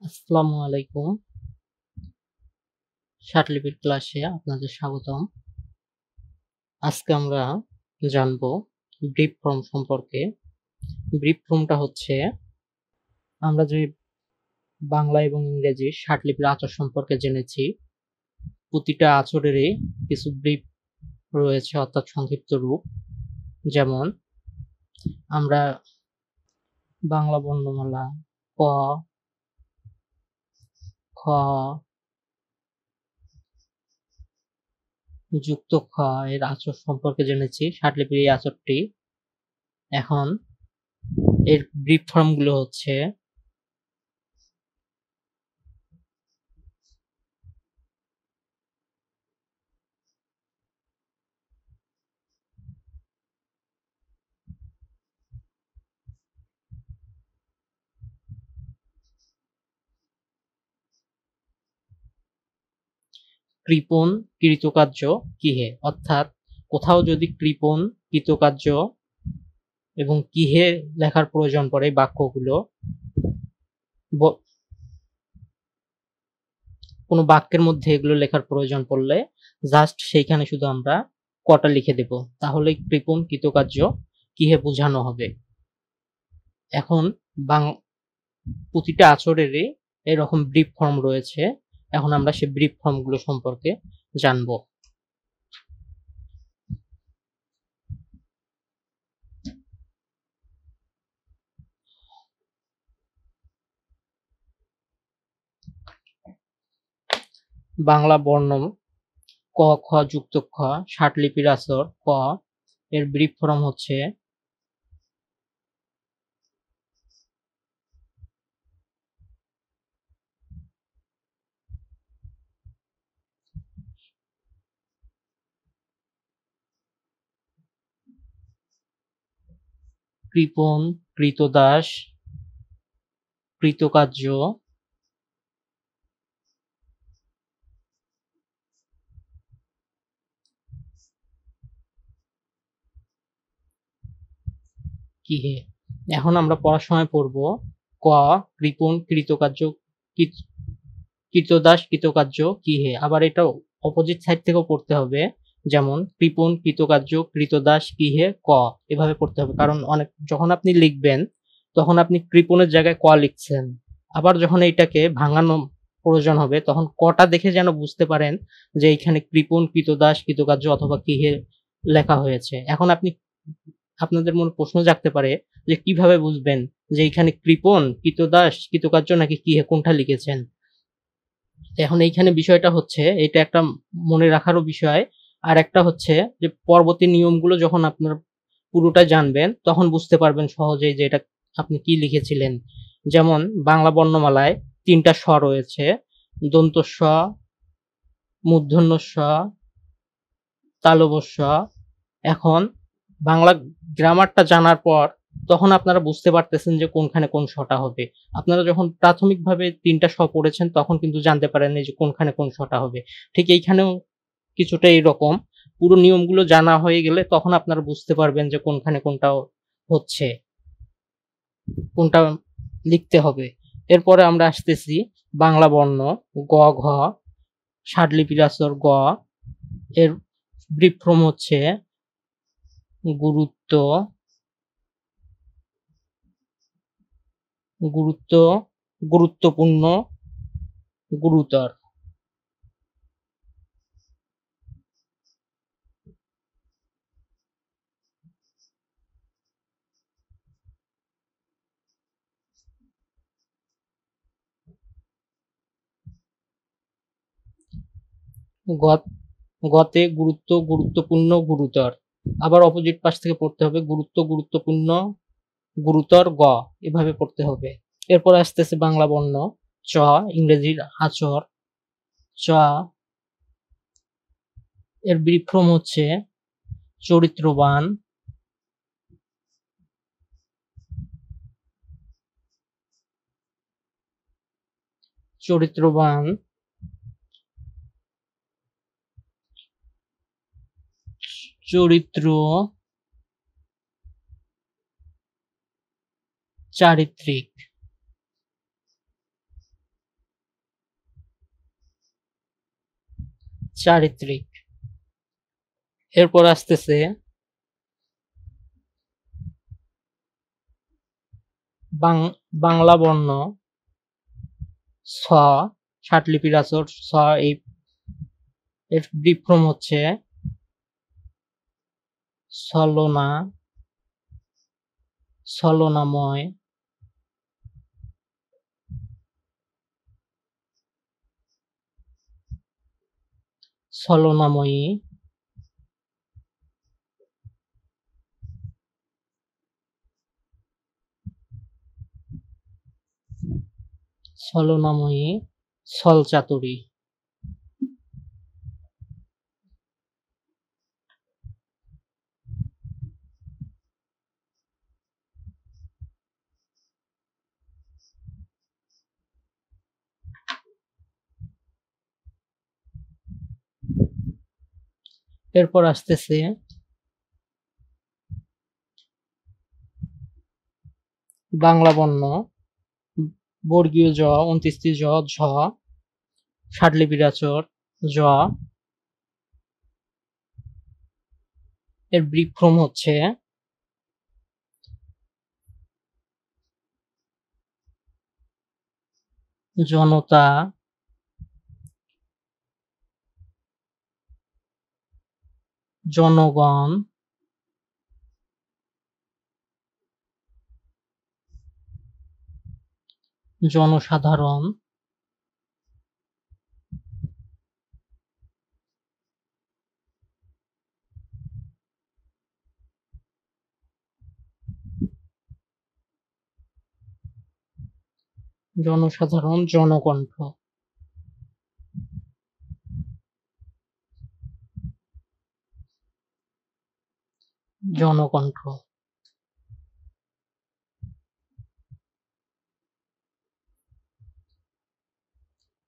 আসসালামু আলাইকুম। শার্টলিপির ক্লাসে আপনাদের স্বাগতম। আজকে আমরা জানবো ব্রিফ ফর্ম সম্পর্কে। ব্রিফ ফর্মটা হচ্ছে আমরা যে বাংলা এবং ইংরেজি শার্টলিপির আঁচড় সম্পর্কে জেনেছি, প্রতিটা আঁচড়েরই কিছু ব্রিফ রয়েছে অর্থাৎ সংক্ষিপ্ত রূপ। যেমন আমরা বাংলা বর্ণমালা ক, খ, যুক্ত খ এর আঁচড় সম্পর্কে জেনেছি, শার্টলিপির এই আঁচড়টি। এখন এর ব্রিফ ফর্মগুলো হচ্ছে কৃপণ কৃতকার্য কিহে, অর্থাৎ কোথাও যদি কৃপণ কৃতকার্য এবং কিহে লেখার প্রয়োজন পড়ে বাক্যগুলো, কোনো বাক্যের মধ্যে এগুলো লেখার প্রয়োজন পড়লে জাস্ট সেইখানে শুধু আমরা কটা লিখে দেব, তাহলে কৃপণ কৃতকার্য কিহে বোঝানো হবে। এখন প্রতিটা আঁচড়েরই এরকম ব্রিফ ফর্ম রয়েছে। এখন আমরা সেই ব্রিফ ফর্মগুলো সম্পর্কে জানবো। বাংলা বর্ণ ক, খ যুক্ত খ ষাটলিপির আঁচড় ক এর ব্রিফ ফর্ম হচ্ছে কৃপণ কৃতদাস কৃতকার্য কিহে। এখন আমরা পড়ার সময় পড়ব ক কৃপণ কৃতকার্য কৃতদাস কৃতকার্য কিহে, আবার এটা অপোজিট সাইড থেকেও পড়তে হবে। যেমন কৃপণ কৃতকার্য কৃতদাস কিহে ক, এভাবে পড়তে হবে। কারণ অনেক যখন আপনি লিখবেন তখন আপনি কৃপণের জায়গায় ক লিখছেন, আবার যখন এইটাকে ভাঙানো প্রয়োজন হবে তখন কটা দেখে যেন বুঝতে পারেন যে এইখানে কৃপণ কৃতদাস কৃতকার্য অথবা কিহে লেখা হয়েছে। এখন আপনাদের মনে প্রশ্ন জাগতে পারে যে কিভাবে বুঝবেন যে এইখানে কৃপণ কৃতদাস কৃতকার্য নাকি কিহে কোনটা লিখেছেন। এখন এইখানে বিষয়টা হচ্ছে, এটা একটা মনে রাখারও বিষয়। আর একটা হচ্ছে যে পরবর্তী নিয়মগুলো যখন আপনার পুরোটা জানবেন তখন বুঝতে পারবেন সহজেই যে এটা আপনি কি লিখেছিলেন। যেমন বাংলা বর্ণমালায় ৩টা স রয়েছে, দন্ত স, মূর্ধন্য স, তালব্য স। এখন বাংলা গ্রামারটা জানার পর তখন আপনারা বুঝতে পারতেছেন যে কোনখানে কোন শটা হবে। আপনারা যখন প্রাথমিকভাবে ৩টা স পড়েছেন তখন কিন্তু জানতে পারেননি যে কোনখানে কোন শটা হবে। ঠিক এইখানেও কিছুটা এইরকম। পুরো নিয়মগুলো জানা হয়ে গেলে তখন আপনারা বুঝতে পারবেন যে কোনখানে কোনটা হচ্ছে, কোনটা লিখতে হবে। এরপরে আমরা আসতেছি বাংলা বর্ণ গ, ঘ ষাটলিপির আঁচড় গ এর ব্রিফ ফর্ম হচ্ছে গুরুত্ব গুরুত্ব গুরুত্বপূর্ণ গুরুতর। গতে গুরুত্ব গুরুত্বপূর্ণ গুরুতর, আবার অপোজিট পাশ থেকে পড়তে হবে গুরুত্ব গুরুত্বপূর্ণ গুরুতর গ, এভাবে পড়তে হবে। এরপর আসতেছে বাংলা বর্ণ চ, ইংরেজির আঁচড় চ এর ব্রিফ ফর্ম হচ্ছে চরিত্রবান চরিত্রবান চরিত্র চারিত্রিক। চারিত্রিক। এরপর আসতেছে বাংলা বর্ণ ছ, ষাটলিপির আচর ছ, এর ব্রিফ ফর্ম হচ্ছে ছলনা, ছলনাময়, ছলনাময়ী, ছলনাময়ী, ছলচাতুরী। এরপর আসতেছে বাংলা বর্ণ বর্গীয় জ, ২৯টি জ, ঝ, ষাটলিপির আচর জ, এর ব্রিফ ফর্ম হচ্ছে জনতা, জনগণ, জনসাধারণ, জনসাধারণ, জনকণ্ঠ, জনকণ্ঠ।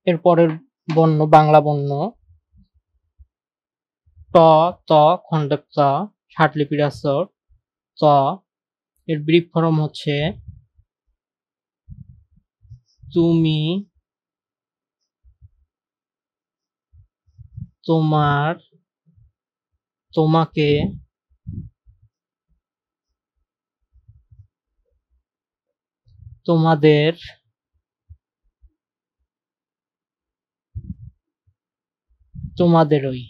এরপরের বর্ণ বাংলা বর্ণ ট, ত, খণ্ডক ত, ষাটলিপির আচর ত, এর ব্রিফ ফর্ম হচ্ছে তুমি, তোমার, তোমাকে, তোমাদের, তোমাদেরই।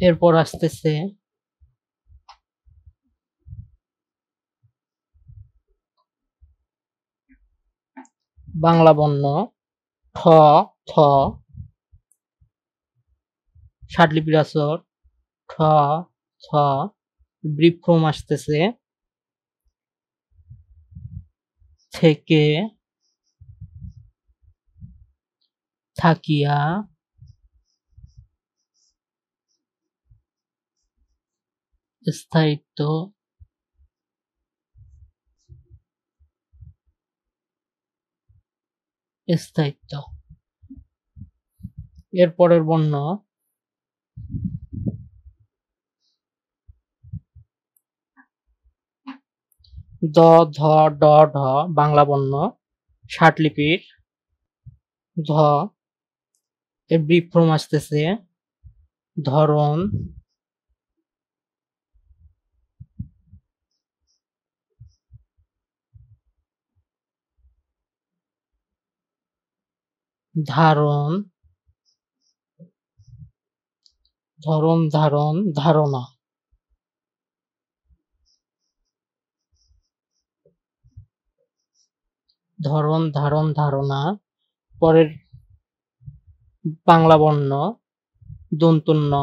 এরপর আসতেছে বাংলা বর্ণ ঠ, থ, ষাটলিপির আচর ঠ, থ, ব্রিফ ফর্ম আসতেছে থেকে, থাকিয়া, স্থায়িত্ব, স্থায়িত্ব। এর পরের বর্ণ দ, ধ, ড, ঢ, বাংলা বর্ণ ষাটলিপির ধ, এর ব্রিফ ফর্ম আসতেছে ধরন, ধারণ, ধরন, ধারণ, ধারণা। ধরন, ধারণ, ধারণা। পরের বাংলা বর্ণ দন্তন্য ন,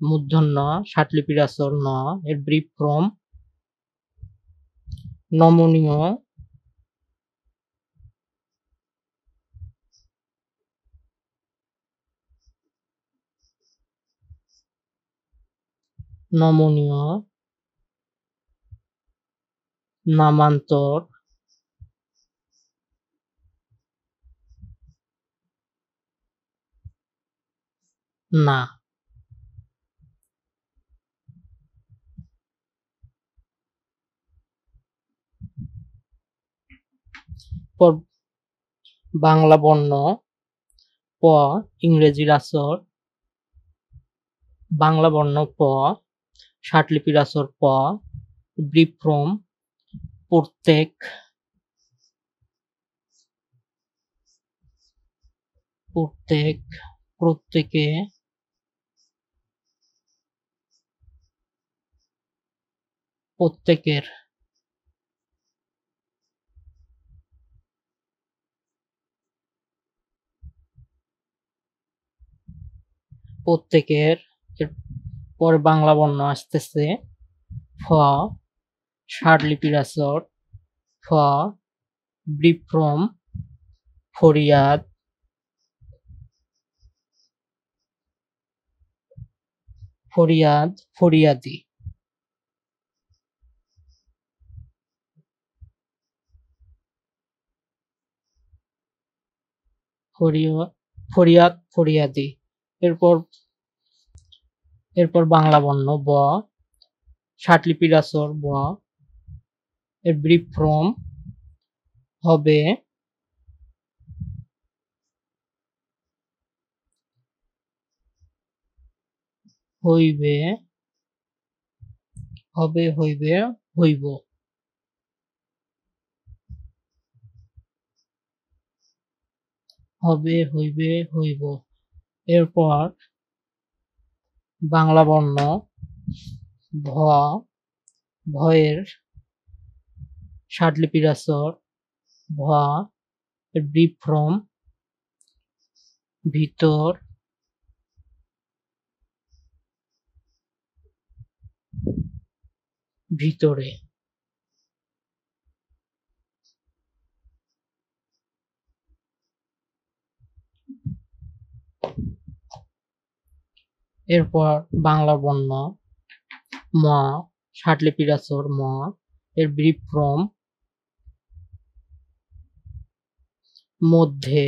মূর্ধন্য ন, ষাটলিপির আচর ন, এর ব্রিফ ফর্ম নমনীয়, নমনীয়, নামান্তর, না। এরপর বাংলা বর্ণ প, ইংরেজি আসর, বাংলা বর্ণ প, ষাটলিপির আসর প, ব্রিফ ফর্ম প্রত্যেক, প্রত্যেক, প্রত্যেকে, প্রত্যেকের, প্রত্যেকের। এরপর বাংলা বর্ণ আসতেছে ফ, ষাটলিপির আসর ফ, ব্রিফ ফর্ম ফরিয়াদ, ফরিয়াদ, ফরিয়াদি, ফরিয়াদ, ফরিয়াদি। এরপর এরপর বাংলা বর্ণ ব, ষাটলিপির আসর ব, এর ব্রিফ ফর্ম হবে, হইবে, হবে, হইবে, হইব, হবে, হইবে, হইব। এরপর বাংলা বর্ণ ভ, ভয়ের ষাটলিপির আসর ভ, এর ব্রিফ ফর্ম ভিতর, ভিতরে। এরপর বাংলা বর্ণ ম, ষাটলিপির আসর ম, এর ব্রিফ ফর্ম মধ্যে,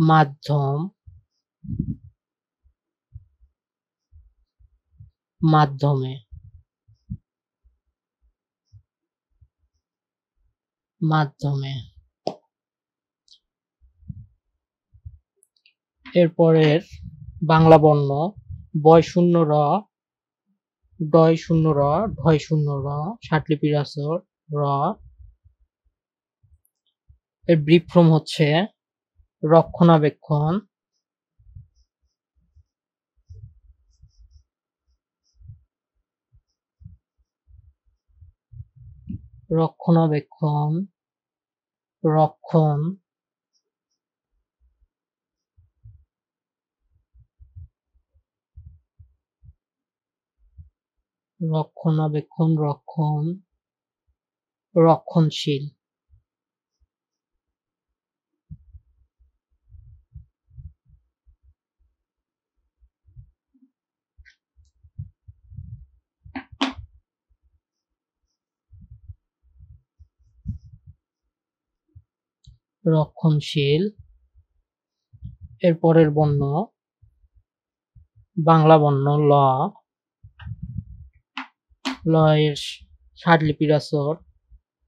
মাধ্যম, মাধ্যমে, মাধ্যমে। এরপরের বাংলা বর্ণ বয় শূন্য র, ডয় শূন্য র, ঢয় শূন্য র, ষাটলিপির আসর র, এর ব্রিফ ফর্ম হচ্ছে রক্ষণাবেক্ষণ, রক্ষণাবেক্ষণ, রক্ষণ, রক্ষণাবেক্ষণ, রক্ষণ, রক্ষণশীল। রক্ষণশীল। এরপরের বর্ণ বাংলা বর্ণ ল, ল এর ষাটলিপির আসর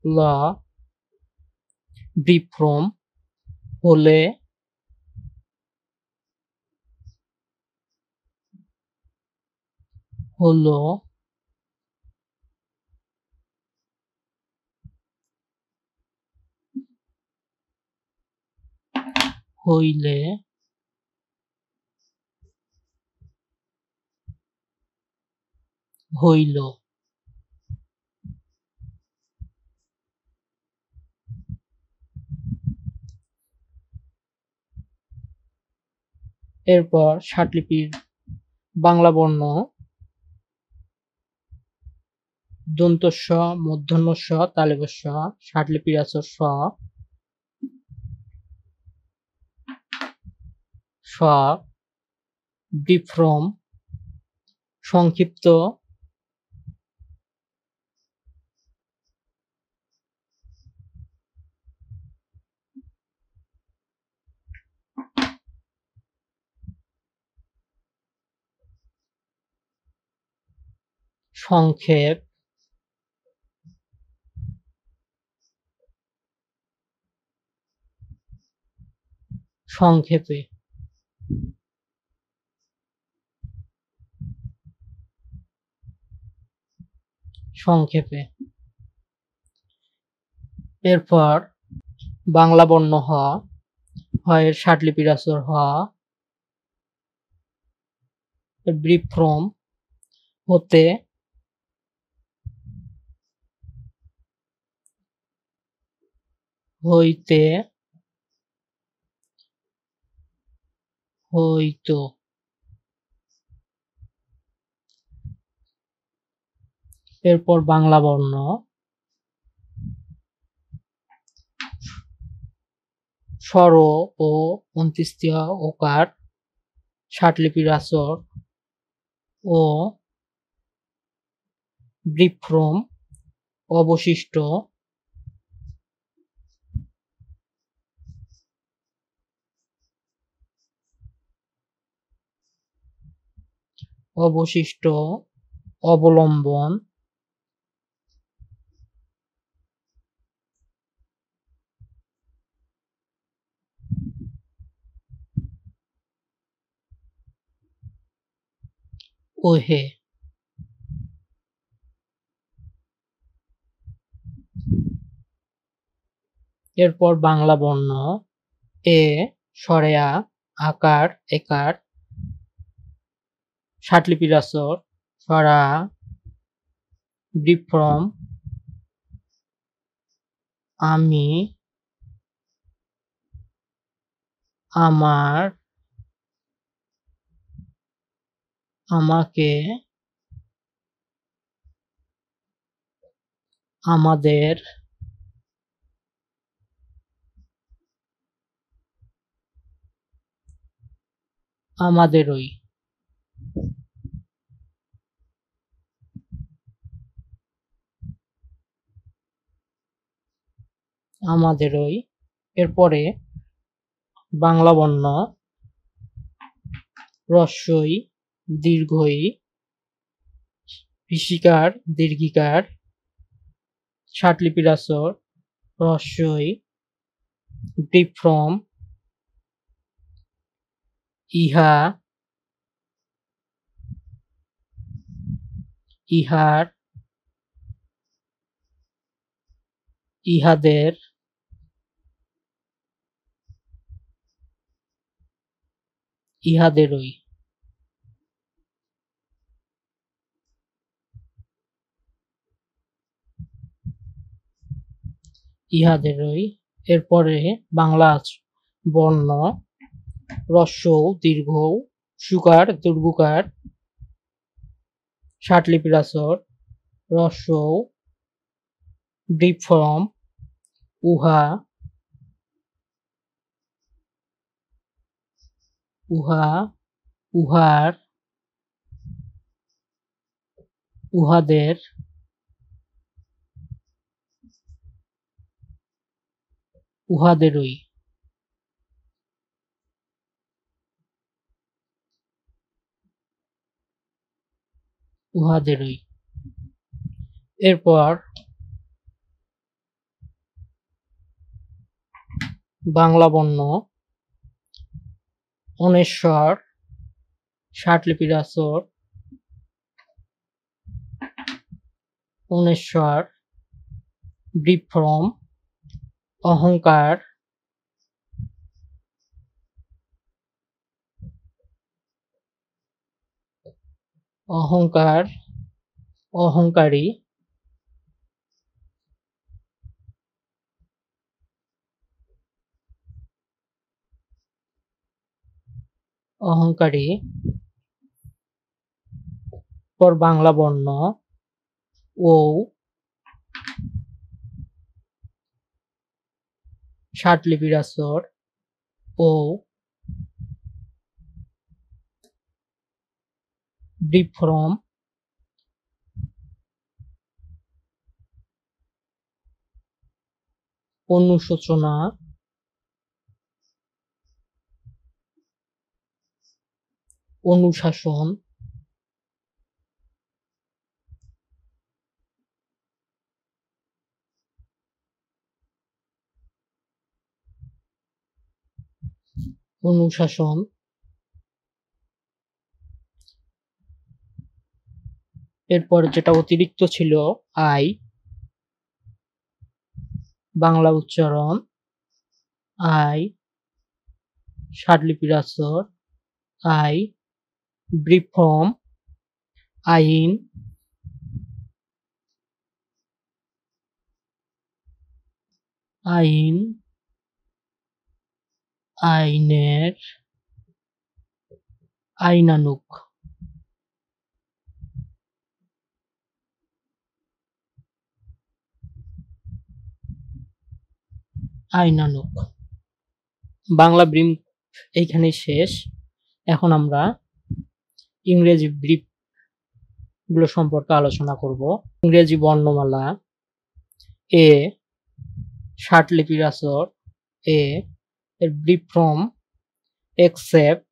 ল, ব্রিফ ফর্ম হলে, হলো, হইলে, হইল। এরপর ষাটলিপির বাংলা বর্ণ দন্ত স, মূর্ধন্য স, তালব্য স, ষাটলিপির আসর স, স, ব্রিফ ফর্ম সংক্ষিপ্ত, সংক্ষেপ, সংক্ষেপে, সংক্ষেপে। এরপর বাংলা বর্ণ হ, হ এর ষাটলিপির আসর হ, ব্রিপ ফ্রম, হতে, হইতে, হইতো। এরপর বাংলা বর্ণ স্বর ও অন্ত্যেষ্টিয় ওকার, ষাটলিপির আসর ও ব্রিপ ফ্রম, অবশিষ্ট, অবশিষ্ট, অবলম্বন, ওহে। এরপর বাংলা বর্ণ এ, স্বরে আ, আকার, একার, ষাটলিপির আসর, স্বরা, ব্রিপ ফ্রম, আমি, আমার, আমাকে, আমাদের, আমাদেরই। আমাদেরই। এরপরে বাংলা বর্ণ হ্রস্বই, দীর্ঘই, পিশিকার, দীর্ঘিকার, ষাটলিপির আসর, হ্রস্বই, ব্রিপ ফ্রম, ইহা, ইহার, ইহাদের, ইহাদেরই। ইহাদেরই। এরপরে বাংলা বর্ণ হ্রস্ব, দীর্ঘ, সুকার, দীর্ঘকার, ষাটলিপির আসর, হ্রস্ব, ব্রিপ ফ্রম, উহা, উহা, উহার, উহাদের, উহাদেরই। উহাদেরই। এরপর বাংলা বর্ণ অনেশ্বর, ষাটলিপির আসর, অনেশ্বর, ব্রিপ ফ্রম, অহংকার, অহংকার, অহংকারী, অহংকারী। পর বাংলা বর্ণ ও, ষাটলিপির আসর, ও, ব্রিপ ফ্রম, অনুশোচনা, অনুশাসন, অনুশাসন, এরপর যেটা অতিরিক্ত ছিল আই, বাংলা উচ্চারণ, আই, ষাটলিপির আসর, আই, ব্রিফ ফর্ম, আইন, আইন, আইনের, আইনানুগ, আইনানুগ। বাংলা ব্রিফ এইখানেই শেষ। এখন আমরা ইংরেজি ব্রিফ গুলো সম্পর্কে আলোচনা করব। ইংরেজি বর্ণমালা এ, ষাটলিপির আসর এ, এর brief form except,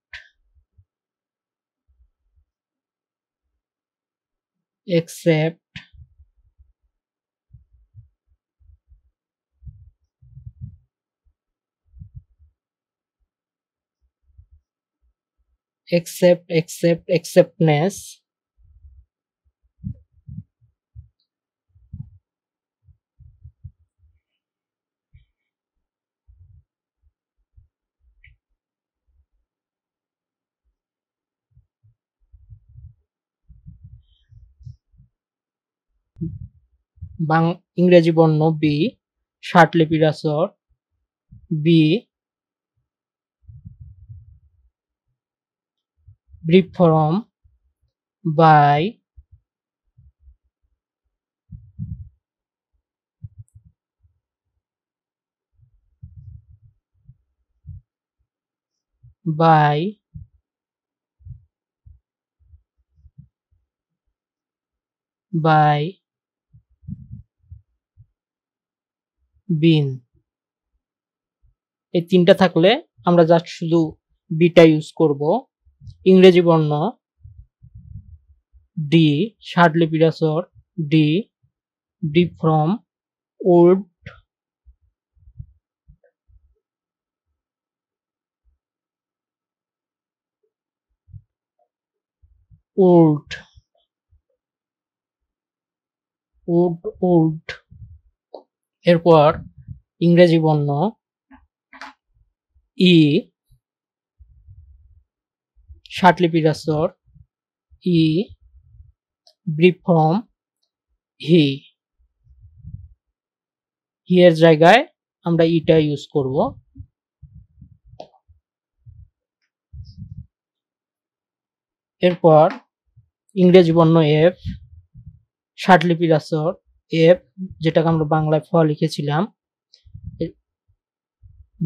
except, except, except, exceptness, ইংরেজি বর্ণ বি, ষাটলিপির আসর B, brief form by, by, by, been. এই তিনটা থাকলে আমরা জাস্ট শুধু বিটা ইউজ করব। ইংরেজি বর্ণ ডি, ষাটলিপির আসর D, brief form would, would, would, would. এরপর ইংরেজি বর্ণ ই, ষাটলিপির আসর ই, ব্রিফ ফর্ম হি, হি এর জায়গায় আমরা ইটা ইউজ করব। এরপর ইংরেজি বর্ণ এফ, ষাটলিপির আসর এফ, যেটাকে আমরা বাংলায় ফ লিখেছিলাম,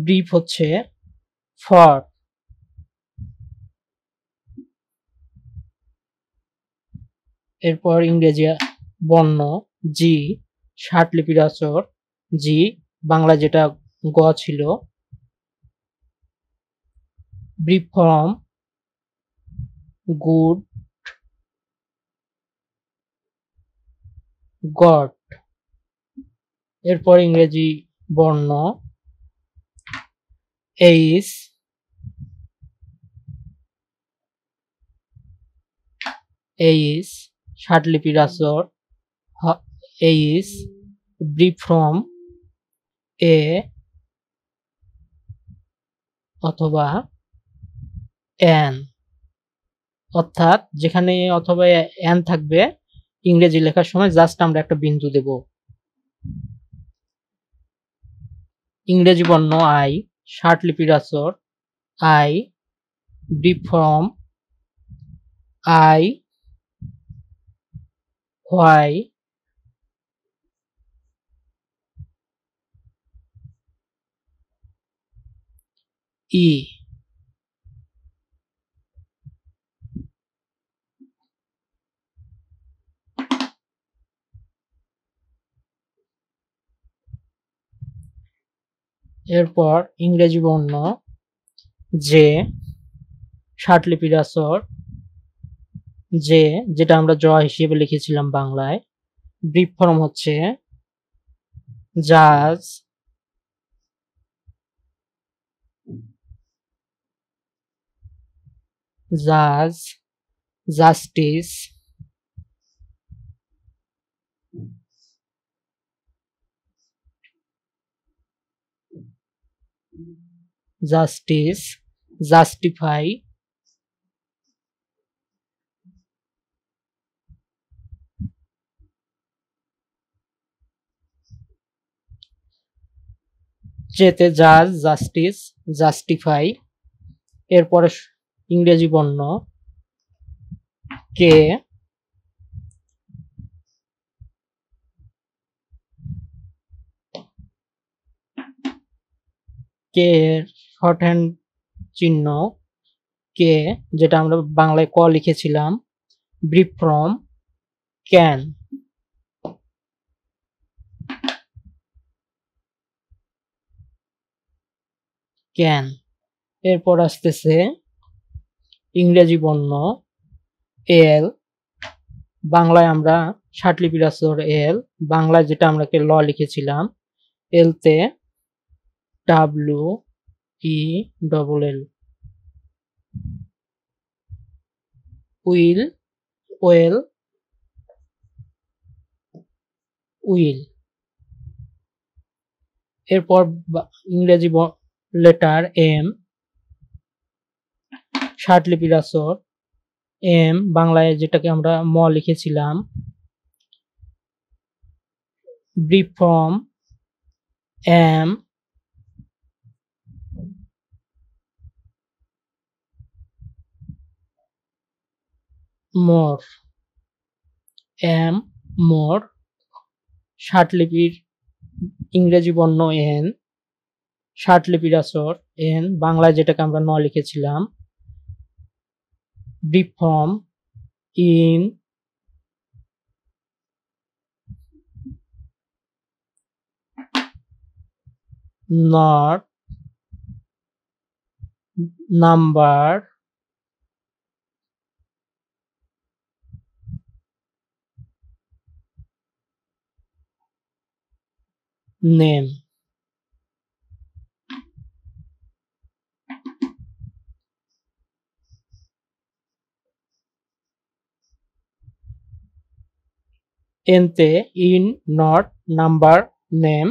ব্রিফ হচ্ছে ফর। এরপর ইংরেজি বর্ণ জি, ষাটলিপির আসর জি, বাংলা যেটা গ ছিল, ব্রিফ ফর্ম গুড, গড। এরপর ইংরেজি বর্ণ এইচ, এইচ, ষাটলিপির আসর এইচ, ব্রিফ ফর্ম এ অথবা এন, অর্থাৎ যেখানে অথবা এন থাকবে ইংরেজি লেখার সময় জাস্ট আমরা একটা বিন্দু দেব। ইংরেজি বর্ণ আই, ষাটলিপির আসর I, brief form I, why, ই। এরপর ইংরেজি বর্ণ জে, ষাটলিপির আসর জে, যেটা আমরা জ হিসেবে লিখেছিলাম বাংলায়, ব্রিফ ফর্ম হচ্ছে জাজ, জাজ, জাস্টিস, জাস্টিস, জাস্টিফাই, যেতে জাজ, জাস্টিস, জাস্টিফাই। এরপরে ইংরেজি বর্ণ কে, কে এর শর্ট হ্যান্ড চিহ্ন কে, যেটা আমরা বাংলায় ক লিখেছিলাম। Brief from can, can. এরপর আসতেছে ইংরেজি বর্ণ এল, বাংলায় আমরা ষাটলিপির আছর এল, বাংলায় যেটা আমরা ল লিখেছিলাম। এলতে W E double L, will, well, will. এরপর ইংরেজি লেটার এম, ষাটলিপির আছর এম, বাংলায় যেটাকে আমরা ম লিখেছিলাম। Brief form M, more, M, more. ষাটলিপির ইংরেজি বর্ণ এন, ষাটলিপির আছর এন, বাংলায় যেটাকে আমরা ন লিখেছিলাম। Brief form in, not, number, name. এনতে ইন, নট, নাম্বার, নেম।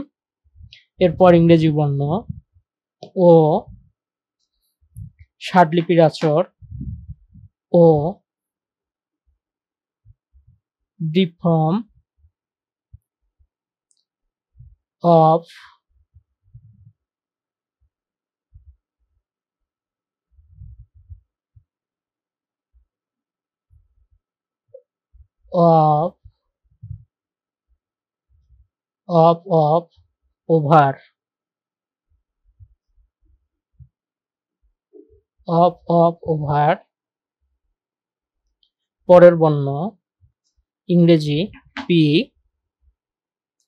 এরপর ইংরেজি বর্ণ ও, ষাটলিপির আছর O, brief form of, of, of, of, over, of, of, over. পরের বর্ণ ইংরেজি পি,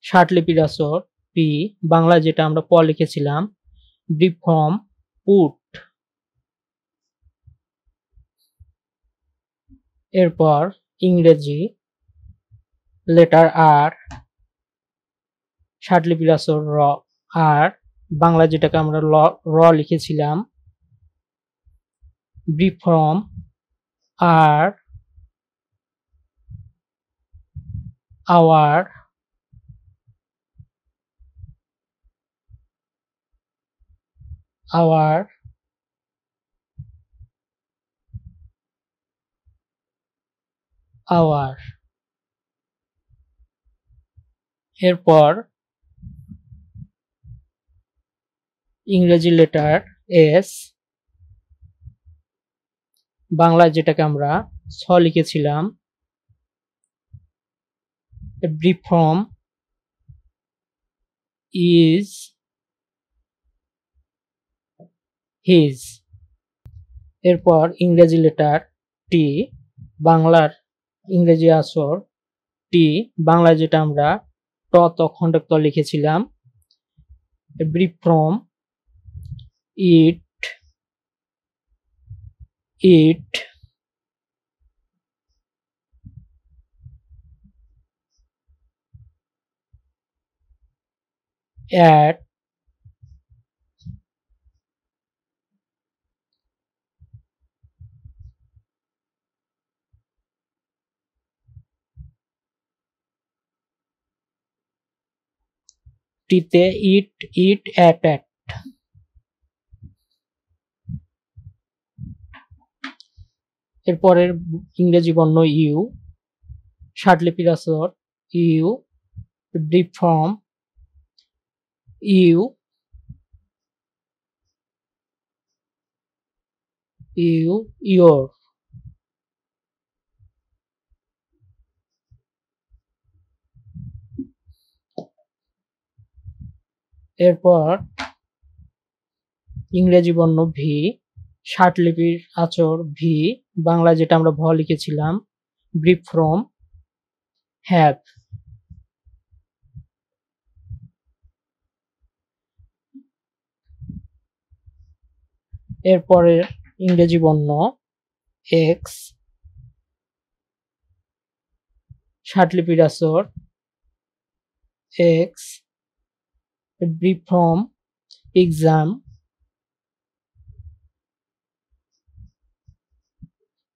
ষাটলিপির আছর পি, বাংলা যেটা আমরা প লিখেছিলাম। Brief form put. এরপর ইংরেজি লেটার আর, ষাটলিপির আছর র, আর, বাংলা যেটাকে আমরা র লিখেছিলাম। Brief form R, our, our, our. এরপর ইংরেজি লেটার এস, বাংলায় যেটাকে আমরা ছ লিখেছিলাম। Brief form is, his. এরপর ইংরেজি লেটার টি, বাংলার ইংরেজি আছর টি, বাংলায় যেটা আমরা ট ত খণ্ডক ত লিখেছিলাম। Brief from it, it, at, টিতে ইট, ইট, অ্যাট, অ্যাট। এরপরের ইংরেজি বর্ণ ইউ, ষাটলিপির আচর U, brief form you, you, your. এরপর ইংরেজি বর্ণ ভি, ষাটলিপির আচর ভি, বাংলা যেটা আমরা ভ লিখেছিলাম, ব্রিফ ফর্ম হ্যাভ। এরপরে ইংরেজি বর্ণ এক্স, ষাটলিপির আচর X, brief form exam,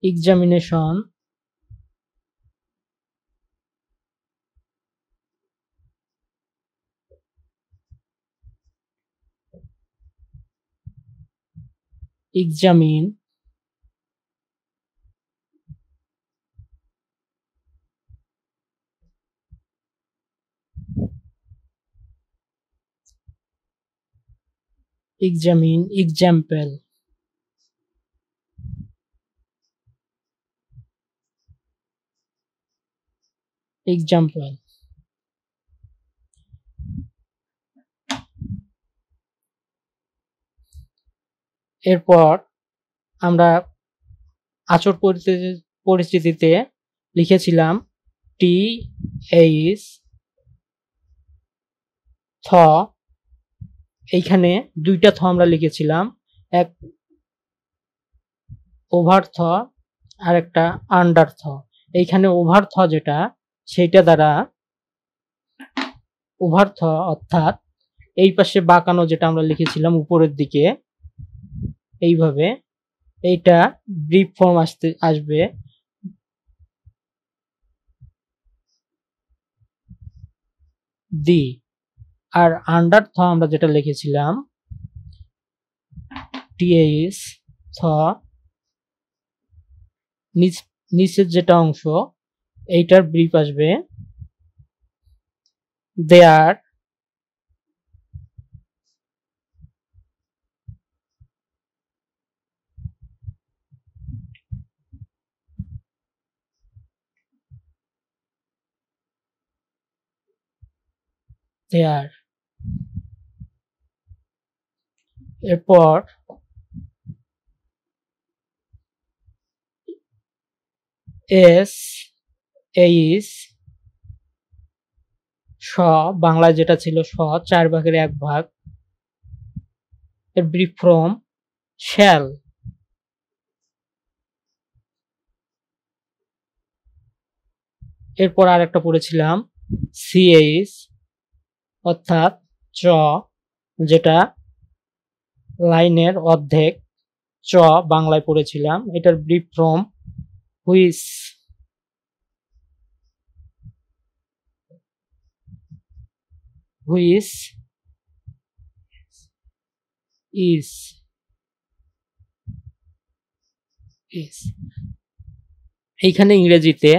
examination, examine, examine, example, example. এরপর আমরা আচর পরিস্থিতিতে লিখেছিলাম টি এইচ থ, এইখানে দুইটা থ আমরা লিখেছিলাম, এক ওভার থ আর একটা আন্ডার থ। এইখানে ওভার থ যেটা, সেইটা দ্বারা ওভার থ অর্থাৎ এই পাশে বাঁকানো যেটা আমরা লিখেছিলাম উপরের দিকে এইভাবে, এইটা ব্রিফ ফর্ম আসবে দি। আর আন্ডার থ আমরা যেটা লিখেছিলাম টিএইচ থ, নিচের যেটা অংশ এইটার ব্রিফ আসবে দেয়ার, দেয়ার। এরপর এস এইচ স, বাংলায় যেটা ছিল স, 4 ভাগের 1 ভাগ, এর ব্রিফ ফর্ম শ্যাল। এরপর আর একটা পড়েছিলাম সিএইচ অর্থাৎ চ, যেটা লাইনের অর্ধেক, চ বাংলায় পড়েছিলাম, এটার brief form which, which is, এইখানে ইংরেজিতে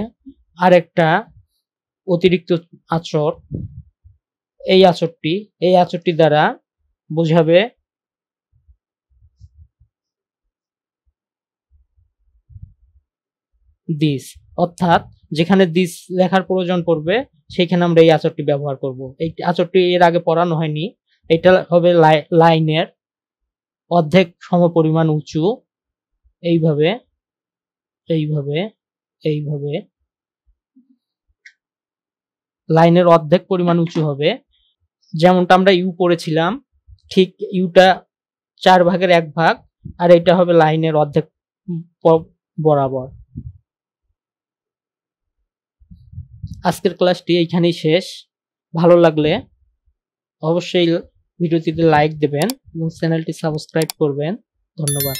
আরেকটা অতিরিক্ত আচর, এই আচরটি দ্বারা বোঝাবে দিস, অর্থাৎ যেখানে দিস লেখার প্রয়োজন পড়বে সেখানে আমরা এই আচরটি ব্যবহার করব। এই আচরটি এর আগে পড়ানো হয়নি। এটা হবে লাইনের অর্ধেক সমপরিমাণ উঁচু, এইভাবে এইভাবে এইভাবে লাইনের অর্ধেক পরিমাণ উঁচু হবে। যেমনটা আমরা ইউ পড়েছিলাম ঠিক ইউটা 4 ভাগের 1 ভাগ, আর এটা হবে লাইনের অর্ধেক বরাবর। আজকের ক্লাসটি এইখানেই শেষ। ভালো লাগলে অবশ্যই ভিডিওটিতে লাইক দেবেন এবং চ্যানেলটি সাবস্ক্রাইব করবেন। ধন্যবাদ।